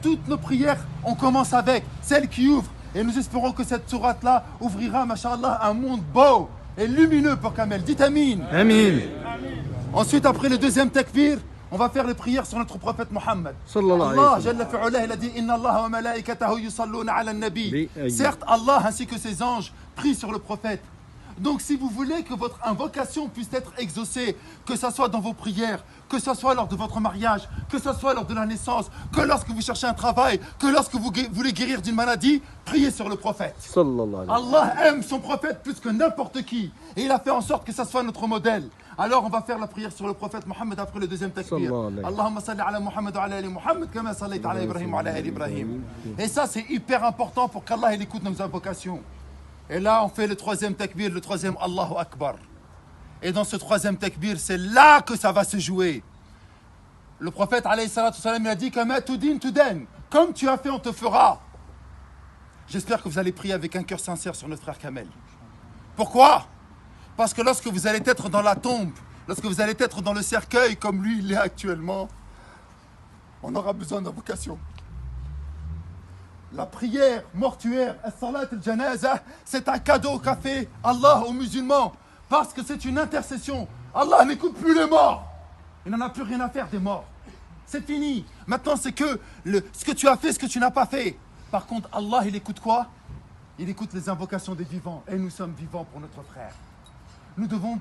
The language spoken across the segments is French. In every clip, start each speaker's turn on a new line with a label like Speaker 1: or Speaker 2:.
Speaker 1: toutes nos prières, on commence avec celle qui ouvre. Et nous espérons que cette sourate-là ouvrira, masha'Allah, un monde beau et lumineux pour Kamel. Dites Amin.
Speaker 2: Amin.
Speaker 1: Ensuite, après le deuxième takbir, on va faire les prières sur notre prophète Mohammed. Allah, Jalla fi'ulah, il a dit Inna Allah wa malaikatahu yusalluna ala nabi. Certes, Allah ainsi que ses anges prient sur le prophète. Donc si vous voulez que votre invocation puisse être exaucée, que ce soit dans vos prières, que ce soit lors de votre mariage, que ce soit lors de la naissance, que lorsque vous cherchez un travail, que lorsque vous voulez guérir d'une maladie, priez sur le prophète. Allah aime son prophète plus que n'importe qui. Et il a fait en sorte que ça soit notre modèle. Alors on va faire la prière sur le prophète Mohammed après le deuxième takbir. Allahumma salli ala Muhammad wa ala ali Muhammad kama sallayta ala Ibrahim wa ala ali Ibrahim. Et ça c'est hyper important pour qu'Allah il écoute nos invocations. Et là, on fait le troisième takbir, le troisième Allahu Akbar. Et dans ce troisième takbir, c'est là que ça va se jouer. Le prophète, alayhi salatu salam, il a dit comme tu as fait, on te fera. J'espère que vous allez prier avec un cœur sincère sur notre frère Kamel. Pourquoi? Parce que lorsque vous allez être dans la tombe, lorsque vous allez être dans le cercueil, comme lui, il est actuellement, on aura besoin d'invocation. La prière mortuaire, as-salat al-janaza, c'est un cadeau qu'a fait Allah aux musulmans. Parce que c'est une intercession. Allah n'écoute plus les morts. Il n'en a plus rien à faire des morts. C'est fini. Maintenant, c'est que ce que tu as fait, ce que tu n'as pas fait. Par contre, Allah, il écoute quoi? Il écoute les invocations des vivants. Et nous sommes vivants pour notre frère. Nous devons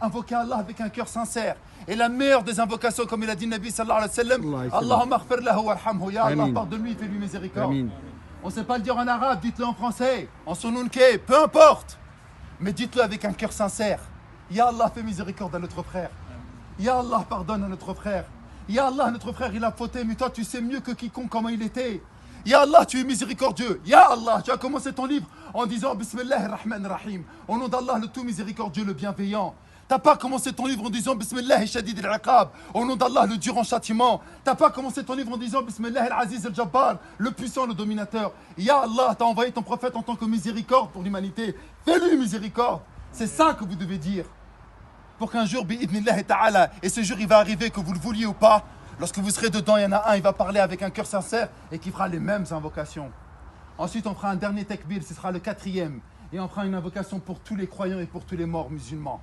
Speaker 1: invoquer Allah avec un cœur sincère. Et la meilleure des invocations, comme il a dit Nabi sallallahu alayhi wa sallam, Allahumma aghfir lahu warhamhu. Ya Allah, pardonne-lui, fais-lui miséricorde. Amin. On ne sait pas le dire en arabe, dites-le en français, en sununke, peu importe. Mais dites-le avec un cœur sincère. Ya Allah, fais miséricorde à notre frère. Ya Allah, pardonne à notre frère. Ya Allah, notre frère, il a fauté, mais toi, tu sais mieux que quiconque comment il était. Ya Allah, tu es miséricordieux. Ya Allah, tu as commencé ton livre en disant Bismillahir Rahmanir Rahim. Au nom d'Allah, le tout miséricordieux, le bienveillant. T'as pas commencé ton livre en disant Bismillah shadid al-iqab, au nom d'Allah, le dur en châtiment. T'as pas commencé ton livre en disant Bismillah al-aziz al-jabbar, le puissant, le dominateur. Ya Allah, t'as envoyé ton prophète en tant que miséricorde pour l'humanité. Fais-lui miséricorde. C'est ça que vous devez dire. Pour qu'un jour, bi'idnillahi ta'ala, et ce jour il va arriver, que vous le vouliez ou pas, lorsque vous serez dedans, il y en a un, il va parler avec un cœur sincère et qui fera les mêmes invocations. Ensuite, on fera un dernier takbir, ce sera le quatrième. Et on fera une invocation pour tous les croyants et pour tous les morts musulmans.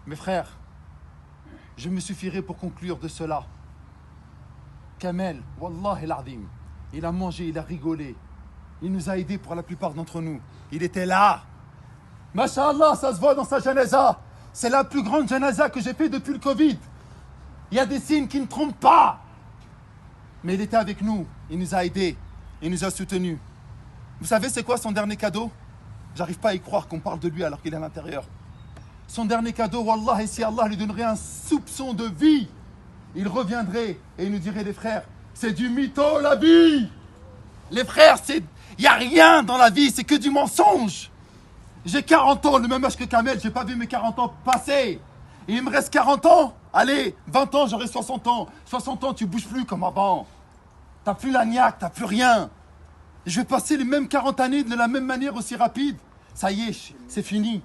Speaker 1: Mes frères, je me suffirai pour conclure de cela. Kamel, Wallah el-Azim, il a mangé, il a rigolé. Il nous a aidés pour la plupart d'entre nous. Il était là. Masha'Allah, ça se voit dans sa janaza. C'est la plus grande janaza que j'ai fait depuis le Covid. Il y a des signes qui ne trompent pas. Mais il était avec nous. Il nous a aidés. Il nous a soutenus. Vous savez c'est quoi son dernier cadeau? J'arrive pas à y croire qu'on parle de lui alors qu'il est à l'intérieur. Son dernier cadeau, Wallah, et si Allah lui donnerait un soupçon de vie, il reviendrait et il nous dirait, les frères, c'est du mytho la vie. Les frères, il n'y a rien dans la vie, c'est que du mensonge. J'ai 40 ans, le même âge que Kamel, j'ai pas vu mes 40 ans passer. Et il me reste 40 ans, allez, 20 ans, j'aurai 60 ans. 60 ans, tu bouges plus comme avant. T'as plus la niaque, t'as plus rien. Je vais passer les mêmes 40 années de la même manière aussi rapide. Ça y est, c'est fini.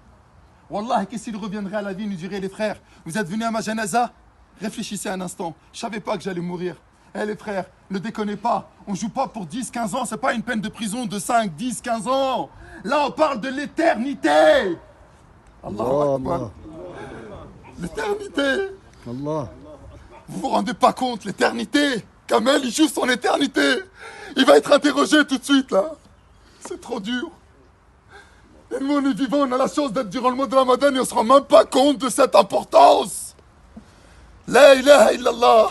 Speaker 1: Wallah, qu'est-ce qu'il reviendrait à la vie, nous dirait les frères, vous êtes venus à ma janaza? Réfléchissez un instant, je savais pas que j'allais mourir. Eh les frères, ne déconnez pas, on joue pas pour 10, 15 ans, c'est pas une peine de prison de 5, 10, 15 ans. Là, on parle de l'éternité. Allah Akbar. L'éternité. Allah. Vous vous rendez pas compte, l'éternité. Kamel, il joue son éternité. Il va être interrogé tout de suite, là. C'est trop dur. Et nous, on est vivants, on a la chance d'être durant le mois de Ramadan et on se rend même pas compte de cette importance. La ilaha illallah.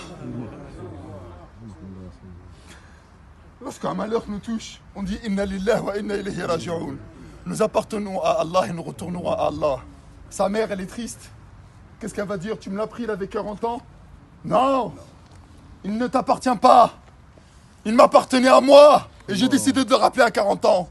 Speaker 1: Lorsqu'un malheur nous touche, on dit Inna lillahi wa inna ilayhi raji'un. Nous appartenons à Allah et nous retournerons à Allah. Sa mère, elle est triste. Qu'est-ce qu'elle va dire? Tu me l'as pris, il avait 40 ans? Non. Il ne t'appartient pas. Il m'appartenait à moi. Et j'ai décidé de le rappeler à 40 ans.